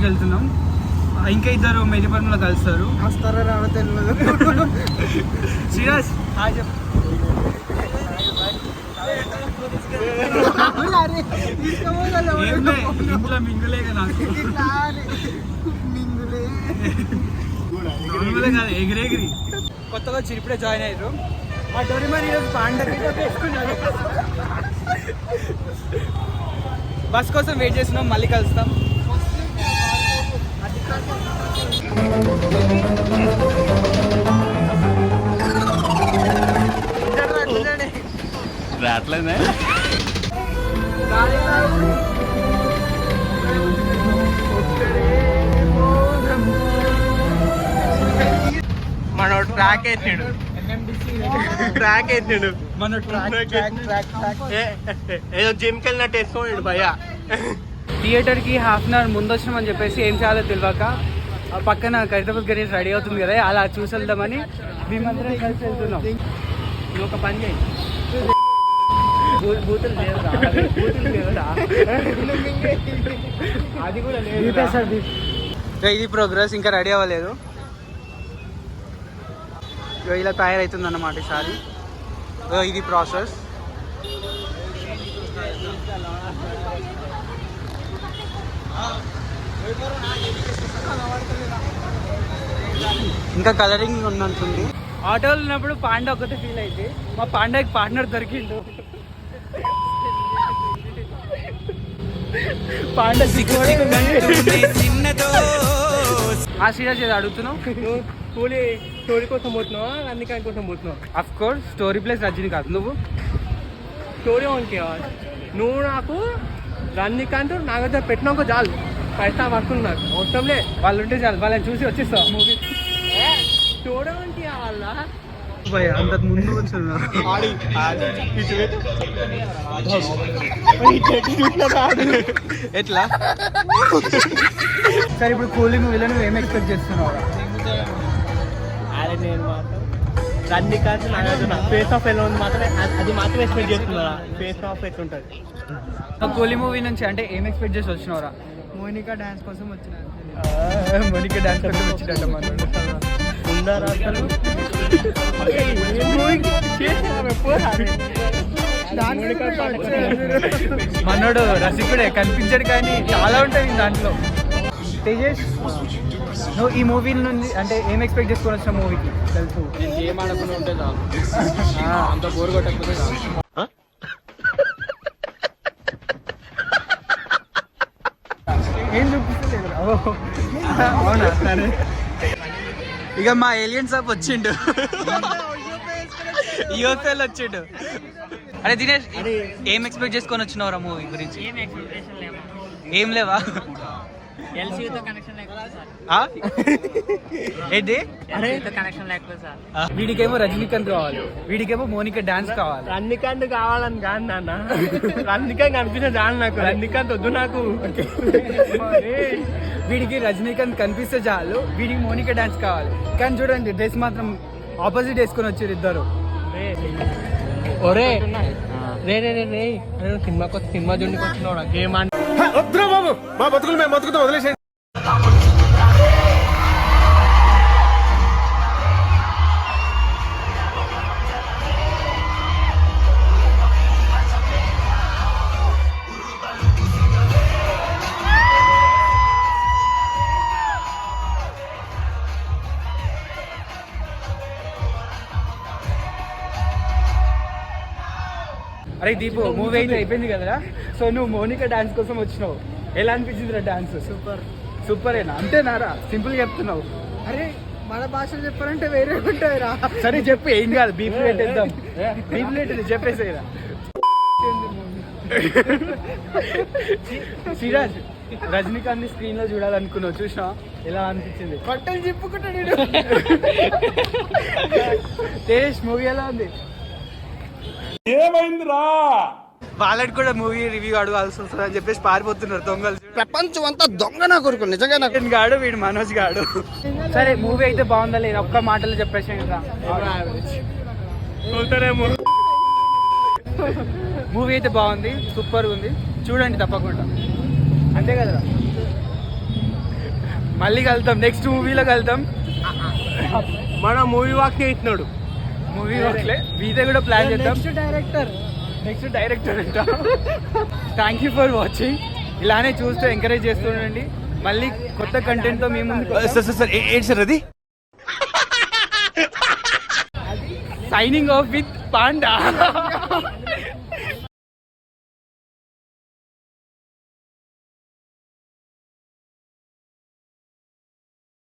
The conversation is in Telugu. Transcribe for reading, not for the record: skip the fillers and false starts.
సినిమాకి వెళ్తున్నాం. ఇంకా ఇద్దరు మెడిపర్లో కలుస్తారు. వస్తారా రావో తెలియదు. శ్రీరాజ్ హాయ్ చెప్పు. ఇంట్లో మింగులేగా నాకు మింగులే కాదు ఎగిరెగిరి. కొత్తగా వచ్చి ఇప్పుడే జాయిన్ అయ్యారు. ఆ డోరేమాన్ ఈరోజు పాండకి వేసుకున్నాడు. బస్ కోసం వెయిట్ చేస్తున్నాం, మళ్ళీ కలుస్తాం. రావట్లేదే మనోడు ట్రాక్ ఎత్తాడు. మన ఏదో జిమ్కి వెళ్ళినట్టు వేసుకోండి భయ్యా. థియేటర్కి హాఫ్ అన్ అవర్ ముందు వచ్చినామని చెప్పేసి ఏం చేయాలో తెలియక పక్కన ఖైరతాబాద్ గణేష్ రెడీ అవుతుంది కదా, అలా చూసి వెళ్దామని మేమందరం కలిసి వెళ్తున్నాం. నువ్వు ఒక పని చేయి, బూతులు లేవురా అది కూడా లేదు. ఇది ప్రోగ్రెస్, ఇంకా రెడీ అవ్వలేదు. ఇలా తయారవుతుంది అన్నమాట ఈసారి. ఇది ప్రాసెస్. ఇంకా కలరింగ్ ఉన్నట్టుంది. ఆటోలో ఉన్నప్పుడు పాండా ఒక్కటే ఫీల్ అయితే మా పాండాకి పార్ట్నర్ దొరికిండు. పాండా ఆ శ్రీరాజ్ ఏదో అడుగుతున్నావు. స్టోరీ కోసం పోతున్నావా రజనీకాంత్ కోసం పోతున్నావా? Of course story place Rajinikanth. నువ్వు స్టోరీ ఓన్కి నువ్వు నాకు రజనీకాంత్ నా దగ్గర పెట్టినాక చాలు, పైసా పడుతుంది నాకు అవసరంలే. వాళ్ళు ఉంటే చాలు, వాళ్ళని చూసి వచ్చేస్తావు మూవీ. స్టోరీ ఓన్కి వాళ్ళ అంతకు ముందు ఎట్లా సరే ఇప్పుడు కూలీ మూవీలో నువ్వు ఏం ఎక్స్పెక్ట్ చేస్తున్నావు? అదే నేను మాత్రం రజనీకాంత్ నాగార్జున ఫేస్ ఆఫ్ ఎలా ఉంది మాత్రమే, అది మాత్రమే ఎక్స్పెక్ట్ చేస్తున్నారా. ఫేస్ ఆఫ్ ఎట్లుంటుంది కూలీ మూవీ నుంచి అంటే ఏం ఎక్స్పెక్ట్ చేసి వచ్చినవరా? మోనికా డాన్స్ కోసం వచ్చిన. మోనికా డాన్స్ కోసం వచ్చినట్ట మనోడు ఉండారా అసలు? మనోడు రసికుడే కనిపించాడు కానీ చాలా ఉంటాయి దాంట్లో. తేజేష్ నువ్వు ఈ మూవీ నుండి అంటే ఏం ఎక్స్పెక్ట్ చేసుకొని వచ్చిన మూవీకి? తెలుసు ఏం ఆడకుండా ఉంటే చాలు, అంత బోర్ కొట్టకపోతే చాలు. ఏం చూపిస్తలేదు. అవునా సరే. ఇక మా ఏలియన్ సాబ్ వచ్చిండు, యూఎఫ్ఎల్ వచ్చిండు. అరే దినేష్ ఏం ఎక్స్పెక్ట్ చేసుకొని వచ్చినవరా మూవీ గురించి? ఏం లేవా? ఏంటి వీడికేమో రజనీకాంత్ కావాలి, వీడికేమో మోనికా డాన్స్ కావాలి. రజనీకాంత్ కావాలని కాదు నాన్న, రజనీకాంత్ కనిపించే చాలు నాకు, రజనీకాంత్ వద్దు నాకు. వీడికి రజనీకాంత్ కనిపిస్తే చాలు, వీడికి మోనికా డాన్స్ కావాలి. కానీ చూడండి డ్రెస్ మాత్రం ఆపోజిట్ వేసుకొని వచ్చారు ఇద్దరు. ఒరే రే రే రే రే సినిమాకి వచ్చి సినిమా చూడడానికి వచ్చినాడు గేమ్ అంటే బాబు మా బతుకులు మేము బతుకుతాం, వదిలేసేయండి. అరే దీపు మూవీ అయితే అయిపోయింది కదరా, సో నువ్వు మోనికా డాన్స్ కోసం వచ్చినావు. ఎలా అనిపించింది రా డాన్స్? సూపరేనా? అంతేనారా? సింపుల్ చెప్తున్నావు. అరే మన భాషలో చెప్పారంటే వేరే ఉంటాయిరా. సరే చెప్పు, ఏం కాదు. బీప్ ప్లేట్ ఇద్దాం, బీప్ ప్లేట్ చెప్పేసేరా. శ్రీరాజ్ రజనీకాంత్ ని స్క్రీన్ లో చూడాలనుకున్నావు, చూసినా ఎలా అనిపించింది? బట్టలు చెప్పుకుంటాడు. తేజేష్ మూవీ ఎలా ఉంది? ఏమైందిరా? వాళ్ళకి కూడా మూవీ రివ్యూ అడగాల్సి వస్తుంది అని చెప్పేసి పారిపోతున్నారు దొంగలు. ప్రపంచం అంతా దొంగ నా కొడుకు, నిజంగా నాకు గాడు వీడు మనోజ్ గాడు. సరే మూవీ అయితే బాగుందా లేదా ఒక్క మాటలో చెప్పేసి కదా. మూవీ అయితే బాగుంది, సూపర్ ఉంది, చూడండి తప్పకుండా. అంతే కదా. మళ్ళీ కలుద్దాం, నెక్స్ట్ మూవీలో కలుద్దాం. మన మూవీ వాక్నే ఇచ్చినాడు. మూవీ వర్క్లే వీదే కూడా ప్లాన్ చేద్దాం. నెక్స్ట్ డైరెక్టర్ అంట. Thank you for watching. ఇలానే చూస్తూ ఎంకరేజ్ చేస్తుండండి. మళ్ళీ కొత్త కంటెంట్తో మీ ముందుకు ఏంటి సార్ అది? Signing off with panda.